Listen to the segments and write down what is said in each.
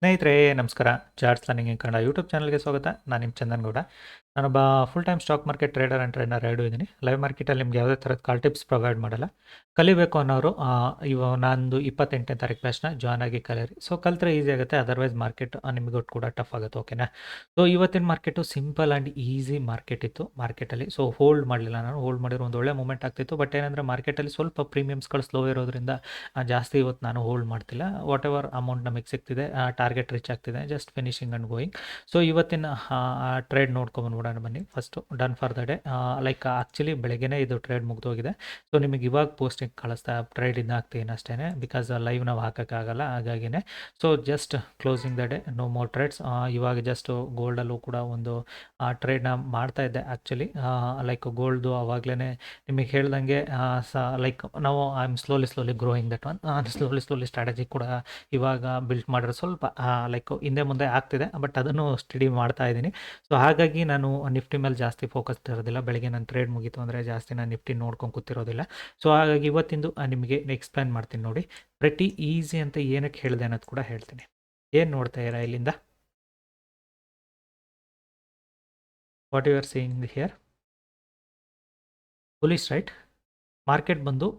ಸ್ನೇಹಿತರೆ ನಮಸ್ಕಾರ. Charts learning in Kannada YouTube ಚಾನಲ್ಗೆ ಸ್ವಾಗತ. ನಾನು ನಿಮ್ಮ ಚಂದನ್ ಗೌಡ. ನಾನೊಬ್ಬ full time stock market trader and trainer ಎರಡೂ ಇದ್ದೀನಿ. ಲೈವ್ ಮಾರ್ಕೆಟಲ್ಲಿ ನಿಮ್ಗೆ ಯಾವುದೇ ಥರದ ಕಾಲ್ ಟಿಪ್ಸ್ ಪ್ರೊವೈಡ್ ಮಾಡಲ್ಲ. ಕಲಿಬೇಕು ಅನ್ನೋರು ನಂದು 28ನೇ ತಾರೀಕು ಬ್ಯಾಚ್ನ ಜಾಯ್ನ್ ಆಗಿ ಕಲೀರಿ. ಸೊ ಕಲಿತ್ರೆ ಈಸಿ ಆಗುತ್ತೆ, ಅದರ್ವೈಸ್ ಮಾರ್ಕೆಟ್ ನಿಮಗೆ ಕೂಡ ಟಫ್ ಆಗುತ್ತೆ. ಓಕೆನಾ? ಸೊ ಇವತ್ತಿನ market simple and easy market ಇತ್ತು. ಮಾರ್ಕೆಟಲ್ಲಿ ಸೊ ಹೋಲ್ಡ್ ಮಾಡಲಿಲ್ಲ, ನಾನು ಹೋಲ್ಡ್ ಮಾಡಿರೋ ಒಂದು ಒಳ್ಳೆ ಮೂಮೆಂಟ್ ಆಗ್ತಿತ್ತು. ಬಟ್ ಏನಂದರೆ ಮಾರ್ಕೆಟಲ್ಲಿ ಸ್ವಲ್ಪ ಪ್ರೀಮಿಯಮ್ಸ್ಗಳು ಸ್ಲೋ ಇರೋದ್ರಿಂದ ಜಾಸ್ತಿ ಇವತ್ತು ನಾನು ಹೋಲ್ಡ್ ಮಾಡ್ತಿಲ್ಲ. ವಾಟ್ ಎವರ್ ಅಮೌಂಟ್ ನಮಗೆ ಸಿಗ್ತಿದೆ, ಟಾರ್ಗೆಟ್ ರೀಚ್ ಆಗ್ತಿದೆ, just finishing and going. So ಇವತ್ತಿನ ಟ್ರೇಡ್ ನೋಡ್ಕೊಂಬಂದ್ಬಿಡೋಣ ಬನ್ನಿ. First done for the day. Like actually ಬೆಳಗ್ಗೆನೇ ಇದು ಟ್ರೇಡ್ ಮುಗಿದೋಗಿದೆ. ಸೊ ನಿಮಗೆ ಇವಾಗ ಪೋಸ್ಟಿಂಗ್ ಕಳಿಸ್ತಾ ಟ್ರೇಡ್ ಇನ್ನಾಗ್ತೀನಿ ಅಷ್ಟೇ, ಬಿಕಾಸ್ ಲೈವ್ ನಾವು ಹಾಕೋಕ್ಕಾಗಲ್ಲ, ಹಾಗಾಗಿನೇ. So just closing the day, no more trades. ಇವಾಗ ಜಸ್ಟ್ ಗೋಲ್ಡಲ್ಲೂ ಕೂಡ ಒಂದು ಟ್ರೇಡ್ನ ಮಾಡ್ತಾ ಇದ್ದೆ ಆ್ಯಕ್ಚುಲಿ. ಲೈಕ್ ಗೋಲ್ಡ್ದು ಆವಾಗಲೇ ನಿಮಗೆ ಹೇಳ್ದಂಗೆ ಲೈಕ್ ನಾವು I am slowly growing that one. Slowly strategy ಕೂಡ ಇವಾಗ ಬಿಲ್ಟ್ ಮಾಡಿರೋ ಸ್ವಲ್ಪ ಲೈಕ್ ಹಿಂದೆ ಮುಂದೆ ಆಗ್ತಿದೆ, ಬಟ್ ಅದನ್ನು ಸ್ಟಡಿ ಮಾಡ್ತಾ ಇದ್ದೀನಿ. ಸೊ ಹಾಗಾಗಿ ನಾನು ನಿಫ್ಟಿ ಮೇಲೆ ಜಾಸ್ತಿ ಫೋಕಸ್ ಇರೋದಿಲ್ಲ. ಬೆಳಗ್ಗೆ ನಾನು ಟ್ರೇಡ್ ಮುಗೀತು ಅಂದರೆ ಜಾಸ್ತಿ ನಾನು ನಿಫ್ಟಿ ನೋಡ್ಕೊಂಡು ಕೂತಿರೋದಿಲ್ಲ. ಸೊ ಹಾಗಾಗಿ ಇವತ್ತಿಂದು ನಿಮಗೆ ಎಕ್ಸ್ಪ್ಲೈನ್ ಮಾಡ್ತೀನಿ ನೋಡಿ. ಪ್ರೆಟಿ ಈಸಿ ಅಂತ ಏನಕ್ಕೆ ಹೇಳಿದೆ ಅನ್ನೋದು ಕೂಡ ಹೇಳ್ತೀನಿ. ಏನು ನೋಡ್ತಾ ಇದ್ದೀರಾ ಇಲ್ಲಿಂದ? What you are seeing here? Bullish right? Market ಬಂದು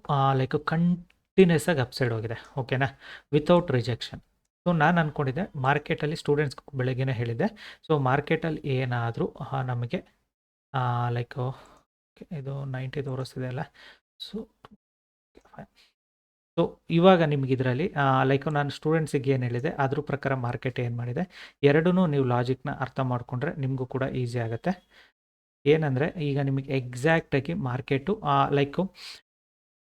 ಲೈಕ್ ಕಂಟಿನ್ಯೂಸ್ ಆಗಿ ಅಪ್ಸೈಡ್ ಹೋಗಿದೆ. ಓಕೆನಾ? Without rejection. ಸೊ ನಾನು ಅಂದ್ಕೊಂಡಿದ್ದೆ ಮಾರ್ಕೆಟಲ್ಲಿ ಸ್ಟೂಡೆಂಟ್ಸ್ ಬೆಳಗ್ಗೆನೇ ಹೇಳಿದ್ದೆ. ಸೊ ಮಾರ್ಕೆಟಲ್ಲಿ ಏನಾದರೂ ನಮಗೆ ಲೈಕ್ ಇದು 90 ತೋರಿಸ್ತಿದೆ ಅಲ್ಲ. ಸೊ ಸೊ ಇವಾಗ ನಿಮ್ಗೆ ಇದರಲ್ಲಿ ಲೈಕ್ ನಾನು ಸ್ಟೂಡೆಂಟ್ಸಿಗೆ ಏನು ಹೇಳಿದೆ ಅದ್ರ ಪ್ರಕಾರ ಮಾರ್ಕೆಟ್ ಏನು ಮಾಡಿದೆ, ಎರಡೂ ನೀವು ಲಾಜಿಕ್ನ ಅರ್ಥ ಮಾಡಿಕೊಂಡ್ರೆ ನಿಮಗೂ ಕೂಡ ಈಸಿ ಆಗುತ್ತೆ. ಏನಂದರೆ ಈಗ ನಿಮಗೆ ಎಕ್ಸಾಕ್ಟಾಗಿ ಮಾರ್ಕೆಟು ಲೈಕು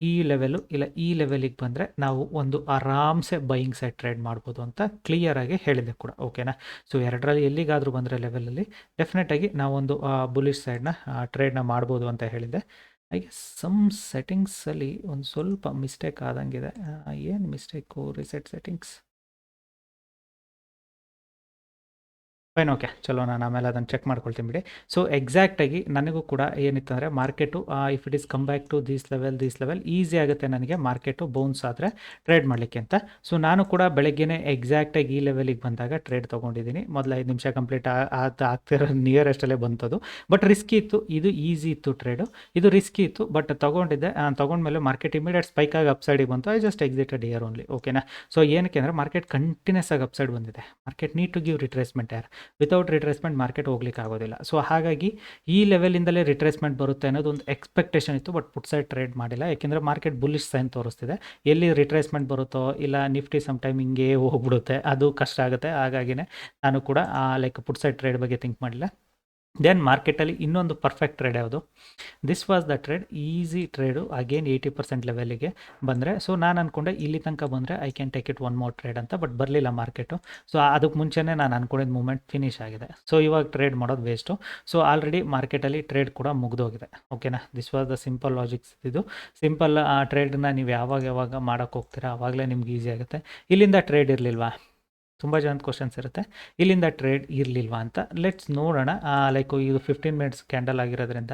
ಈ ಲೆವೆಲು ಇಲ್ಲ ಈ ಲೆವೆಲಿಗೆ ಬಂದರೆ ನಾವು ಒಂದು ಆರಾಮ್ಸೆ ಬೈಯಿಂಗ್ ಸೈಡ್ ಟ್ರೇಡ್ ಮಾಡ್ಬೋದು ಅಂತ ಕ್ಲಿಯರಾಗಿ ಹೇಳಿದೆ ಕೂಡ. ಓಕೆನಾ? ಸೊ ಎರಡರಲ್ಲಿ ಎಲ್ಲಿಗಾದರೂ ಬಂದರೆ ಲೆವೆಲಲ್ಲಿ ಡೆಫಿನೆಟಾಗಿ ನಾವೊಂದು ಬುಲಿಶ್ ಸೈಡ್ನ ಟ್ರೇಡ್ನ ಮಾಡ್ಬೋದು ಅಂತ ಹೇಳಿದ್ದೆ. ಹಾಗೆ ಸಮ್ ಸೆಟ್ಟಿಂಗ್ಸಲ್ಲಿ ಒಂದು ಸ್ವಲ್ಪ ಮಿಸ್ಟೇಕ್ ಆದಂಗಿದೆ. ಏನು mistake? Reset settings. Fine, okay, ಚಲೋ, ನಾನು ಆಮೇಲೆ ಅದನ್ನು ಚೆಕ್ ಮಾಡ್ಕೊಳ್ತೀನಿ ಬಿಡಿ. ಸೊ ಎಕ್ಸಾಕ್ಟಾಗಿ ನನಗೂ ಕೂಡ ಏನಿತ್ತು ಅಂದರೆ market if it is come back to this level easy ಆಗುತ್ತೆ ನನಗೆ ಮಾರ್ಕೆಟು ಬೌನ್ಸ್ ಆದರೆ ಟ್ರೇಡ್ ಮಾಡಲಿಕ್ಕೆ ಅಂತ. ಸೊ ನಾನು ಕೂಡ ಬೆಳಗ್ಗೆನೇ ಎಕ್ಸಾಕ್ಟಾಗಿ ಈ ಲೆವೆಲಿಗೆ ಬಂದಾಗ ಟ್ರೇಡ್ ತೊಗೊಂಡಿದ್ದೀನಿ. ಮೊದಲು 5 ನಿಮಿಷ ಕಂಪ್ಲೀಟ್ ಆಗ್ತಿರೋ ನಿಯರೆಸ್ಟಲ್ಲೇ ಬಂತದು. ಬಟ್ ರಿಸ್ಕಿ ಇತ್ತು, ಇದು ಈಸಿ ಇತ್ತು ಟ್ರೇಡು. ಇದು ರಿಸ್ಕಿ ಇತ್ತು, ಬಟ್ ತೊಗೊಂಡಿದ್ದೆ. ತೊಗೊಂಡ್ಮೇಲೆ ಮಾರ್ಕೆಟ್ ಇಮಿಡಿಯೇಟ್ ಸ್ಪೈಕ್ ಆಗಿ ಅಪ್ಸೈಡಿಗೆ ಬಂತು. I just exited here only. ಓಕೆನಾ? ಸೊ ಏನಕ್ಕೆ ಅಂದರೆ ಮಾರ್ಕೆಟ್ ಕಂಟಿನ್ಯೂಸ್ ಆಗಿ ಅಪ್ಸೈಡ್ ಬಂದಿದೆ. Market need to give retracement ಯಾರು. ವಿತೌಟ್ ರಿಟ್ರೇಸ್ಮೆಂಟ್ ಮಾರ್ಕೆಟ್ ಹೋಗ್ಲಿಕ್ಕೆ ಆಗೋದಿಲ್ಲ. ಸೊ ಹಾಗಾಗಿ ಈ ಲೆವೆಲಿಂದಲೇ ರಿಟ್ರೇಸ್ಮೆಂಟ್ ಬರುತ್ತೆ ಅನ್ನೋದು ಒಂದು ಎಕ್ಸ್ಪೆಕ್ಟೇಷನ್ ಇತ್ತು, ಬಟ್ ಪುಟ್ ಸೈಡ್ ಟ್ರೇಡ್ ಮಾಡಿಲ್ಲ. ಯಾಕೆಂದರೆ ಮಾರ್ಕೆಟ್ ಬುಲಿಶ್ ಸೈನ್ ತೋರಿಸ್ತಿದೆ. ಎಲ್ಲಿ ರಿಟ್ರೇಸ್ಮೆಂಟ್ ಬರುತ್ತೋ ಇಲ್ಲ ನಿಫ್ಟಿ ಸಮ್ ಟೈಮ್ ಹಿಂಗೆ ಹೋಗ್ಬಿಡುತ್ತೆ, ಅದು ಕಷ್ಟ ಆಗುತ್ತೆ. ಹಾಗಾಗಿನೇ ನಾನು ಕೂಡ ಲೈಕ್ ಪುಟ್ ಸೈಡ್ ಟ್ರೇಡ್ ಬಗ್ಗೆ ಥಿಂಕ್ ಮಾಡಿಲ್ಲ. ದೆನ್ ಮಾರ್ಕೆಟಲ್ಲಿ ಇನ್ನೊಂದು ಪರ್ಫೆಕ್ಟ್ ಟ್ರೇಡ್ ಯಾವುದು? This was the trade. Easy trade again 80% ಲೆವೆಲಿಗೆ ಬಂದರೆ. ಸೊ ನಾನು ಅಂದ್ಕೊಂಡೆ ಇಲ್ಲಿ ತನಕ ಬಂದರೆ I can take it one more trade ಅಂತ, ಬಟ್ ಬರಲಿಲ್ಲ ಮಾರ್ಕೆಟು. ಸೊ ಅದಕ್ಕೆ ಮುಂಚೆನೇ ನಾನು ಅಂದ್ಕೊಂಡಿದ್ದ ಮೂಮೆಂಟ್ ಫಿನಿಶ್ ಆಗಿದೆ. ಸೊ ಇವಾಗ ಟ್ರೇಡ್ ಮಾಡೋದು ವೇಸ್ಟು. ಸೊ ಆಲ್ರೆಡಿ ಮಾರ್ಕೆಟಲ್ಲಿ ಟ್ರೇಡ್ ಕೂಡ ಮುಗಿದೋಗಿದೆ. ಓಕೆನಾ? This was the simple logics. ಇದು ಸಿಂಪಲ್ ಟ್ರೇಡನ್ನ ನೀವು ಯಾವಾಗ ಮಾಡೋಕ್ಕೆ ಹೋಗ್ತೀರಾ ಆವಾಗಲೇ ನಿಮ್ಗೆ ಈಸಿ ಆಗುತ್ತೆ. ಇಲ್ಲಿಂದ ಟ್ರೇಡ್ ಇರಲಿಲ್ವಾ? ತುಂಬ ಜನದ ಕ್ವಶನ್ಸ್ ಇರುತ್ತೆ, ಇಲ್ಲಿಂದ ಟ್ರೇಡ್ ಇರಲಿಲ್ವಾ ಅಂತ. ಲೆಟ್ಸ್ ನೋಡೋಣ. ಲೈಕ್ ಇದು 15 ಮಿನಿಟ್ಸ್ ಕ್ಯಾಂಡಲ್ ಆಗಿರೋದ್ರಿಂದ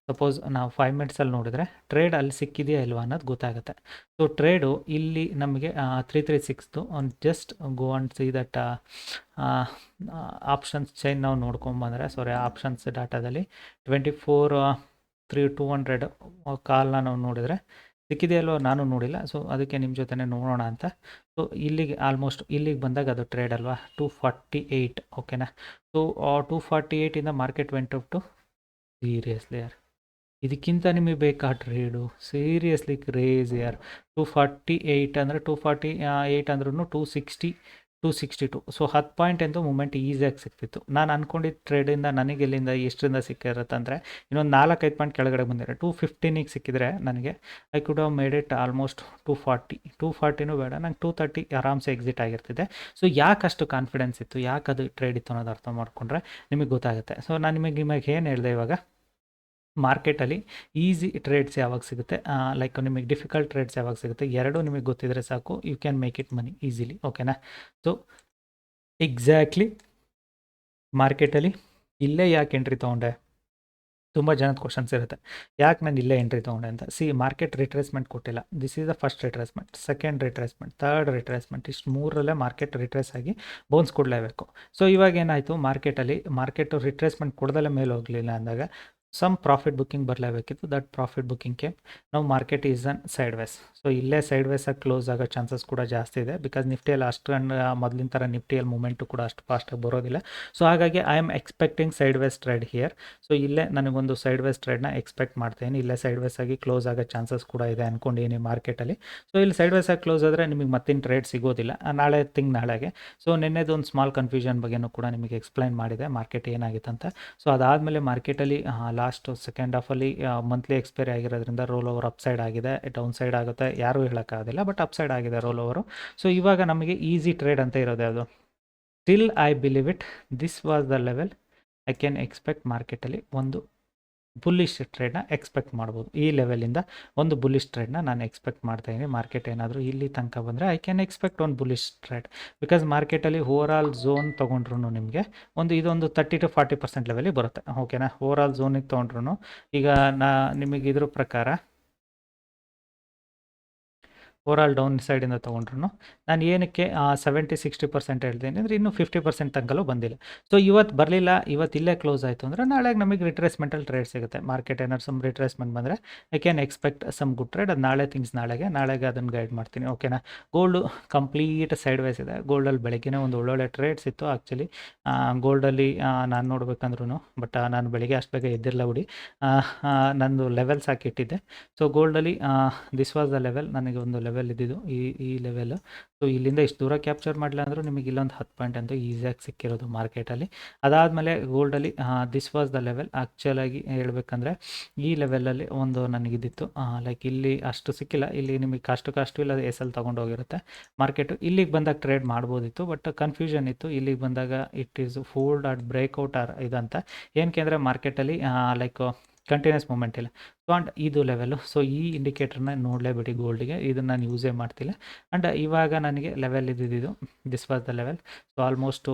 ಸಪೋಸ್ ನಾವು 5 ಮಿನಿಟ್ಸಲ್ಲಿ ನೋಡಿದ್ರೆ ಟ್ರೇಡ್ ಅಲ್ಲಿ ಸಿಕ್ಕಿದೆಯಾ ಇಲ್ವಾ ಅನ್ನೋದು ಗೊತ್ತಾಗುತ್ತೆ. ಸೊ ಟ್ರೇಡು ಇಲ್ಲಿ ನಮಗೆ 336 just go and see that options chain ನಾವು ನೋಡ್ಕೊಂಬಂದರೆ, ಸಾರಿ ಆಪ್ಷನ್ಸ್ ಡಾಟಾದಲ್ಲಿ 24,200 ಕಾಲ್ನ ನಾವು ನೋಡಿದರೆ ಸಿಕ್ಕಿದೆಯಲ್ಲೋ ನಾನು ನೋಡಿಲ್ಲ. ಸೊ ಅದಕ್ಕೆ ನಿಮ್ಮ ಜೊತೆನೇ ನೋಡೋಣ ಅಂತ. ಸೊ ಇಲ್ಲಿಗೆ ಆಲ್ಮೋಸ್ಟ್ ಇಲ್ಲಿಗೆ ಬಂದಾಗ ಅದು ಟ್ರೇಡ್ ಅಲ್ವಾ 248. ಓಕೆನಾ? ಸೊ 248ಇಂದ market went up to, seriously ಯಾರ್, ಇದಕ್ಕಿಂತ ನಿಮಗೆ ಬೇಕಾ ಟ್ರೇಡು? ಸೀರಿಯಸ್ಲಿ ಕ್ರೇಜಿ ಯಾರ್. 248 ಅಂದರೆ 248 ಅಂದ್ರೂ 262. ಸೊ 10 ಪಾಯಿಂಟ್ ಎಂದು ಮೂಮೆಂಟ್ ಈಸಿಯಾಗಿ ಸಿಗ್ತಿತ್ತು. ನಾನು ಅಂದ್ಕೊಂಡಿದ್ದ ಟ್ರೇಡಿಂದ ನನಗೆ ಇಲ್ಲಿಂದ ಎಷ್ಟರಿಂದ ಸಿಕ್ಕಿರುತ್ತೆ ಅಂದರೆ ಇನ್ನೊಂದು 4-5 ಪಾಯಿಂಟ್ ಕೆಳಗಡೆ ಬಂದಿರೋ 215ಗೆ ಸಿಕ್ಕಿದ್ರೆ ನನಗೆ I could have made it almost 240 ಬೇಡ, ನಂಗೆ 230 ಆರಾಮ್ಸೆ ಎಕ್ಸಿಟ್ ಆಗಿರ್ತಿದೆ. ಸೊ ಯಾಕೆ ಅಷ್ಟು ಕಾನ್ಫಿಡೆನ್ಸ್ ಇತ್ತು, ಯಾಕೆ ಅದು ಟ್ರೇಡ್ ಇತ್ತು ಅನ್ನೋದು ಅರ್ಥ ಮಾಡ್ಕೊಂಡ್ರೆ ನಿಮಗೆ ಗೊತ್ತಾಗುತ್ತೆ. ಸೊ ನಾನು ನಿಮಗೆ ಏನು ಹೇಳಿದೆ ಇವಾಗ, ಮಾರ್ಕೆಟಲ್ಲಿ ಈಸಿ ಟ್ರೇಡ್ಸ್ ಯಾವಾಗ ಸಿಗುತ್ತೆ, ಲೈಕ್ ನಿಮಗೆ ಡಿಫಿಕಲ್ಟ್ ಟ್ರೇಡ್ಸ್ ಯಾವಾಗ ಸಿಗುತ್ತೆ, ಎರಡೂ ನಿಮಗೆ ಗೊತ್ತಿದ್ರೆ ಸಾಕು, you can make it money easily. ಓಕೆನಾ? ಸೊ ಎಕ್ಸಾಕ್ಟ್ಲಿ ಮಾರ್ಕೆಟಲ್ಲಿ ಇಲ್ಲೇ ಯಾಕೆ ಎಂಟ್ರಿ ತೊಗೊಂಡೆ? ತುಂಬ ಜನದ ಕ್ವಶನ್ಸ್ ಇರುತ್ತೆ, ಯಾಕೆ ನಾನು ಇಲ್ಲೇ ಎಂಟ್ರಿ ತೊಗೊಂಡೆ ಅಂತ. ಮಾರ್ಕೆಟ್ ರಿಟ್ರೇಸ್ಮೆಂಟ್ ಕೊಟ್ಟಿಲ್ಲ. This is the first retracement, second retracement, third retracement, ಇಷ್ಟು ಮೂರರಲ್ಲೇ ಮಾರ್ಕೆಟ್ ರಿಟ್ರೇಸ್ ಆಗಿ ಬೌನ್ಸ್ ಕೊಡಲೇಬೇಕು. ಸೊ ಇವಾಗ ಏನಾಯಿತು, ಮಾರ್ಕೆಟು ರಿಟ್ರೇಸ್ಮೆಂಟ್ ಕೊಡ್ದಲ್ಲೇ ಮೇಲೆ ಹೋಗಲಿಲ್ಲ ಅಂದಾಗ ಸಮ್ ಪ್ರಾಫಿಟ್ ಬುಕ್ಕಿಂಗ್ ಬರಲೇಬೇಕಿತ್ತು. ದಟ್ ಪ್ರಾಫಿಟ್ ಬುಕ್ಕಿಂಗ್ಗೆ ನಾವು market is on sideways. So ಇಲ್ಲೇ ಸೈಡ್ ವೇಸಾಗಿ ಕ್ಲೋಸ್ ಆಗೋ ಚಾನ್ಸಸ್ ಕೂಡ ಜಾಸ್ತಿ ಇದೆ, ಬಿಕಾಸ್ ನಿಫ್ಟಿಯಲ್ಲಿ ಅಷ್ಟೊಂದು ಮೊದಲಿನ ಥರ ನಿಫ್ಟಿಯಲ್ಲಿ ಮೂಮೆಂಟು ಕೂಡ ಅಷ್ಟು ಫಾಸ್ಟಾಗಿ ಬರೋದಿಲ್ಲ. ಸೊ ಹಾಗಾಗಿ I am expecting sideways trade here. So ಇಲ್ಲೇ ನನಗೊಂದು ಸೈಡ್ ವೇಸ್ ಟ್ರೇಡ್ನ ಎಕ್ಸ್ಪೆಕ್ಟ್ ಮಾಡ್ತೀನಿ. ಇಲ್ಲೇ ಸೈಡ್ ವೇಸ್ ಆಗಿ ಕ್ಲೋಸ್ ಆಗೋ ಚಾನ್ಸಸ್ ಕೂಡ ಇದೆ ಅಂದ್ಕೊಂಡಿದ್ದೀನಿ ಮಾರ್ಕೆಟಲ್ಲಿ. ಸೊ ಇಲ್ಲಿ ಸೈಡ್ ವೇಸ್ ಆಗಿ ಕ್ಲೋಸ್ ಆದರೆ ನಿಮಗೆ ಮತ್ತಿನ ಟ್ರೇಡ್ ಸಿಗೋದಿಲ್ಲ ನಾಳೆಗೆ. ಸೊ ನಿನ್ನೆದು ಒಂದು ಸ್ಮಾಲ್ ಕನ್ಫ್ಯೂಷನ್ ಬಗ್ಗೆನೂ ಕೂಡ ನಿಮಗೆ ಎಕ್ಸ್ಪ್ಲೈನ್ ಮಾಡಿದೆ ಮಾರ್ಕೆಟ್ ಏನಾಗಿತ್ತು ಅಂತ. ಸೊ ಅದಾದಮೇಲೆ ಮಾರ್ಕೆಟಲ್ಲಿ ಲಾಸ್ಟ್ ಸೆಕೆಂಡ್ ಹಾಫಲ್ಲಿ ಮಂತ್ಲಿ ಎಕ್ಸ್ಪೈರಿ ಆಗಿರೋದ್ರಿಂದ ರೋಲ್ ಓವರ್ ಅಪ್ ಸೈಡ್ ಆಗಿದೆ, ಡೌನ್ ಸೈಡ್ ಆಗುತ್ತೆ ಯಾರೂ ಹೇಳೋಕ್ಕಾಗೋದಿಲ್ಲ, ಬಟ್ ಅಪ್ ಸೈಡ್ ಆಗಿದೆ ರೋಲ್ ಓವರು. ಸೊ ಇವಾಗ ನಮಗೆ ಈಸಿ ಟ್ರೇಡ್ ಅಂತ ಇರೋದು ಯಾವುದು, still I believe it, this was the level. I can expect ಮಾರ್ಕೆಟಲ್ಲಿ ಒಂದು ಬುಲ್ಲಿಶ್ ಟ್ರೇಡ್ನ ಎಕ್ಸ್ಪೆಕ್ಟ್ ಮಾಡ್ಬೋದು. ಈ ಲೆವೆಲಿಂದ ಒಂದು ಬುಲ್ಲಿಶ್ ಟ್ರೇಡ್ನ ನಾನು ಎಕ್ಸ್ಪೆಕ್ಟ್ ಮಾಡ್ತಾಯಿದ್ದೀನಿ. ಮಾರ್ಕೆಟ್ ಏನಾದರೂ ಇಲ್ಲಿ ತನಕ ಬಂದರೆ ಐ ಕ್ಯಾನ್ ಎಕ್ಸ್ಪೆಕ್ಟ್ ಒಂದು ಬುಲ್ಲಿಶ್ ಟ್ರೇಡ್, ಬಿಕಾಸ್ ಮಾರ್ಕೆಟಲ್ಲಿ ಓವರಾಲ್ ಝೋನ್ ತೊಗೊಂಡ್ರು ನಿಮಗೆ ಇದೊಂದು 30-40% ಲೆವೆಲಿಗೆ ಬರುತ್ತೆ. ಓಕೆನಾ, ಓವರಾಲ್ ಝೋನಿಗೆ ತೊಗೊಂಡ್ರು ಈಗ ನಿಮಗೆ ಇದ್ರ ಪ್ರಕಾರ ಓವರಾಲ್ ಡೌನ್ ಸೈಡಿಂದ ತೊಗೊಂಡ್ರು ನಾನು ಏನಕ್ಕೆ 70-60% ಹೇಳ್ತೀನಿ ಅಂದರೆ ಇನ್ನೂ 50% ತನಕಲೂ ಬಂದಿಲ್ಲ. ಸೊ ಇವತ್ತು ಬರಲಿಲ್ಲ, ಇವತ್ತು ಇಲ್ಲೇ ಕ್ಲೋಸ್ ಆಯಿತು ಅಂದರೆ ನಾಳೆಗೆ ನಮಗೆ ರಿಟ್ರೇಸ್ಮೆಂಟಲ್ಲಿ ಟ್ರೇಡ್ ಸಿಗುತ್ತೆ. ಮಾರ್ಕೆಟ್ ಏನಾದ್ರು ಸಮ್ ರಿಟ್ರೇಸ್ಮೆಂಟ್ ಬಂದರೆ I can expect some good trade. ಅದು ನಾಳೆಗೆ ಅದನ್ನು ಗೈಡ್ ಮಾಡ್ತೀನಿ. ಓಕೆನಾ, ಗೋಲ್ಡು ಕಂಪ್ಲೀಟ್ ಸೈಡ್ ವೈಸ್ ಇದೆ. ಗೋಲ್ಡಲ್ಲಿ ಬೆಳಗ್ಗೆ ಒಂದು ಒಳ್ಳೊಳ್ಳೆ ಟ್ರೇಡ್ಸ್ ಇತ್ತು. ಆ್ಯಕ್ಚುಲಿ ಗೋಲ್ಡಲ್ಲಿ ನಾನು ನೋಡ್ಬೇಕಂದ್ರೂ, ಬಟ್ ನಾನು ಬೆಳಿಗ್ಗೆ ಅಷ್ಟು ಬೇಗ ಎದ್ದಿರಲ್ಲ ಬಿಡಿ, ನಂದು ಲೆವೆಲ್ಸ್ ಹಾಕಿಟ್ಟಿದ್ದೆ. ಸೊ ಗೋಲ್ಡಲ್ಲಿ ದಿಸ್ ವಾಸ್ ದ ಲೆವೆಲ್, ನನಗೆ ಒಂದು ಲೆವೆಲ್ ಇದ್ದಿದ್ದು ಈ ಲೆವೆಲ್. ಸೊ ಇಲ್ಲಿಂದ ಇಷ್ಟು ದೂರ ಕ್ಯಾಪ್ಚರ್ ಮಾಡಲಿಲ್ಲ ಅಂದರೂ ನಿಮಗೆ ಇಲ್ಲೊಂದು 10 ಪಾಯಿಂಟ್ ಅಂತೂ ಈಸಿಯಾಗಿ ಸಿಕ್ಕಿರೋದು ಮಾರ್ಕೆಟಲ್ಲಿ. ಅದಾದಮೇಲೆ ಗೋಲ್ಡಲ್ಲಿ ದಿಸ್ ವಾಸ್ ದ ಲೆವೆಲ್. ಆ್ಯಕ್ಚುಲಾಗಿ ಹೇಳ್ಬೇಕಂದ್ರೆ ಈ ಲೆವೆಲಲ್ಲಿ ಒಂದು ನನಗಿದ್ದಿತ್ತು, ಲೈಕ್ ಇಲ್ಲಿ ಅಷ್ಟು ಸಿಕ್ಕಿಲ್ಲ, ಇಲ್ಲಿ ನಿಮಗೆ ಕಾಸ್ಟು ಇಲ್ಲ ಎಸ್ ಎಲ್ ತೊಗೊಂಡೋಗಿರುತ್ತೆ ಮಾರ್ಕೆಟು. ಇಲ್ಲಿಗೆ ಬಂದಾಗ ಟ್ರೇಡ್ ಮಾಡ್ಬೋದಿತ್ತು, ಬಟ್ ಕನ್ಫ್ಯೂಷನ್ ಇತ್ತು. ಇಲ್ಲಿಗೆ ಬಂದಾಗ it is fold at breakout ಇದಂತ. ಏನಕ್ಕೆ ಅಂದರೆ ಮಾರ್ಕೆಟಲ್ಲಿ ಲೈಕ್ ಕಂಟಿನ್ಯೂಸ್ ಮೂಮೆಂಟ್ ಇಲ್ಲ. ಸೊ ಆ್ಯಂಡ್ ಇದು ಲೆವೆಲು. ಸೊ ಈ ಇಂಡಿಕೇಟ್ರನ್ನ ನೋಡಲೇಬೇಡಿ ಗೋಲ್ಡಿಗೆ, ಇದನ್ನು ನಾನು ಯೂಸೇ ಮಾಡ್ತಿಲ್ಲ. ಆ್ಯಂಡ್ ಇವಾಗ ನನಗೆ ಲೆವೆಲ್ ಇದ್ದಿದ್ದು this was the level. So almost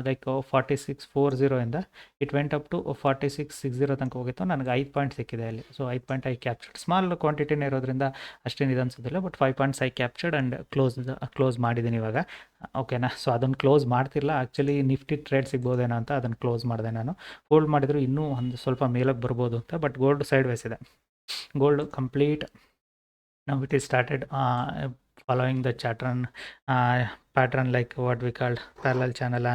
like 4640 ಇಂದ ಇಟ್ ವೆಂಟ್ ಅಪ್ ಟು 4660 ತನಕ ಹೋಗಿತ್ತು. ನನಗೆ 5 ಪಾಯಿಂಟ್ ಸಿಕ್ಕಿದೆ ಅಲ್ಲಿ. So 5 point I captured. Small ಕ್ವಾಂಟಿಟಿನೇ ಇರೋದ್ರಿಂದ ಅಷ್ಟೇನು ಇದು ಅನ್ಸೋದಿಲ್ಲ, but 5 points I captured and close ಮಾಡಿದ್ದೀನಿ ಇವಾಗ. ಓಕೆನಾ, ಸೊ ಅದನ್ನು ಕ್ಲೋಸ್ ಮಾಡ್ತಿರಲ್ಲ. ಆ್ಯಕ್ಚುಲಿ ನಿಫ್ಟಿ ಟ್ರೇಡ್ ಸಿಗ್ಬೋದೇನೋ ಅಂತ ಅದನ್ನು ಕ್ಲೋಸ್ ಮಾಡಿದೆ ನಾನು. ಹೋಲ್ಡ್ ಮಾಡಿದ್ರು ಇನ್ನೂ ಒಂದು ಸ್ವಲ್ಪ ಮೇಲಕ್ಕೆ ಬರ್ಬೋದು ಅಂತ, ಬಟ್ ಗೋಲ್ಡ್ ಸೈಡ್ ವೇಸ್ ಇದೆ. Gold complete now it is started following the pattern like what we called parallel channel,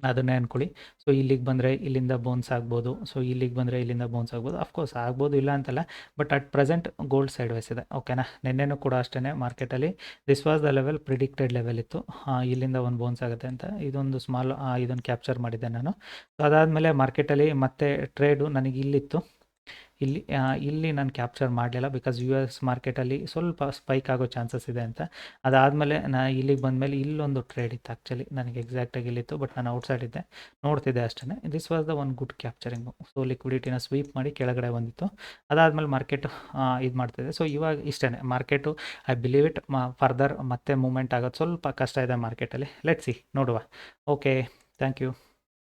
ಅದನ್ನೇ ಅಂದ್ಕೊಳ್ಳಿ. ಸೊ ಇಲ್ಲಿಗೆ ಬಂದರೆ ಇಲ್ಲಿಂದ ಬೌನ್ಸ್ ಆಗ್ಬೋದು, ಸೊ ಇಲ್ಲಿಗೆ ಬಂದರೆ ಇಲ್ಲಿಂದ ಬೌನ್ಸ್ ಆಗ್ಬೋದು. ಅಫ್ಕೋರ್ಸ್ ಆಗ್ಬೋದು, ಇಲ್ಲ ಅಂತಲ್ಲ, but at present gold sideways ಇದೆ. ಓಕೆನಾ, ನಿನ್ನೆನೂ ಕೂಡ ಅಷ್ಟೇ ಮಾರ್ಕೆಟಲ್ಲಿ this was the level, predicted level ಇತ್ತು. ಇಲ್ಲಿಂದ ಒಂದು ಬೌನ್ಸ್ ಆಗುತ್ತೆ ಅಂತ ಇದೊಂದು ಸ್ಮಾಲ್ ಇದನ್ನು ಕ್ಯಾಪ್ಚರ್ ಮಾಡಿದ್ದೆ ನಾನು. ಸೊ ಅದಾದಮೇಲೆ ಮಾರ್ಕೆಟಲ್ಲಿ ಮತ್ತೆ ಟ್ರೇಡು ನನಗೆ ಇಲ್ಲಿತ್ತು, ಇಲ್ಲಿ ನಾನು ಕ್ಯಾಪ್ಚರ್ ಮಾಡಲಿಲ್ಲ, ಬಿಕಾಸ್ US ಮಾರ್ಕೆಟಲ್ಲಿ ಸ್ವಲ್ಪ ಸ್ಪೈಕ್ ಆಗೋ ಚಾನ್ಸಸ್ ಇದೆ ಅಂತ. ಅದಾದಮೇಲೆ ಇಲ್ಲಿಗೆ ಬಂದಮೇಲೆ ಇಲ್ಲೊಂದು ಟ್ರೇಡ್ ಇತ್ತು. ಆ್ಯಕ್ಚುಲಿ ನನಗೆ ಎಕ್ಸಾಕ್ಟಾಗಿ ಇಲ್ಲಿತ್ತು, ಬಟ್ ನಾನು ಔಟ್ಸೈಡ್ ಇದ್ದೆ, ನೋಡ್ತಿದ್ದೆ ಅಷ್ಟೇ. This was the one good capturing. So ಲಿಕ್ವಿಡಿಟಿನ ಸ್ವೀಪ್ ಮಾಡಿ ಕೆಳಗಡೆ ಬಂದಿತ್ತು. ಅದಾದಮೇಲೆ ಮಾರ್ಕೆಟ್ ಇದು ಮಾಡ್ತಿದೆ. ಸೊ ಇವಾಗ ಇಷ್ಟೇ market. I believe it further ಮತ್ತೆ ಮೂಮೆಂಟ್ ಆಗೋದು ಸ್ವಲ್ಪ ಕಷ್ಟ ಇದೆ ಮಾರ್ಕೆಟಲ್ಲಿ. ಲೆಟ್ಸ್ ಸಿ, ನೋಡುವ. Okay, thank you.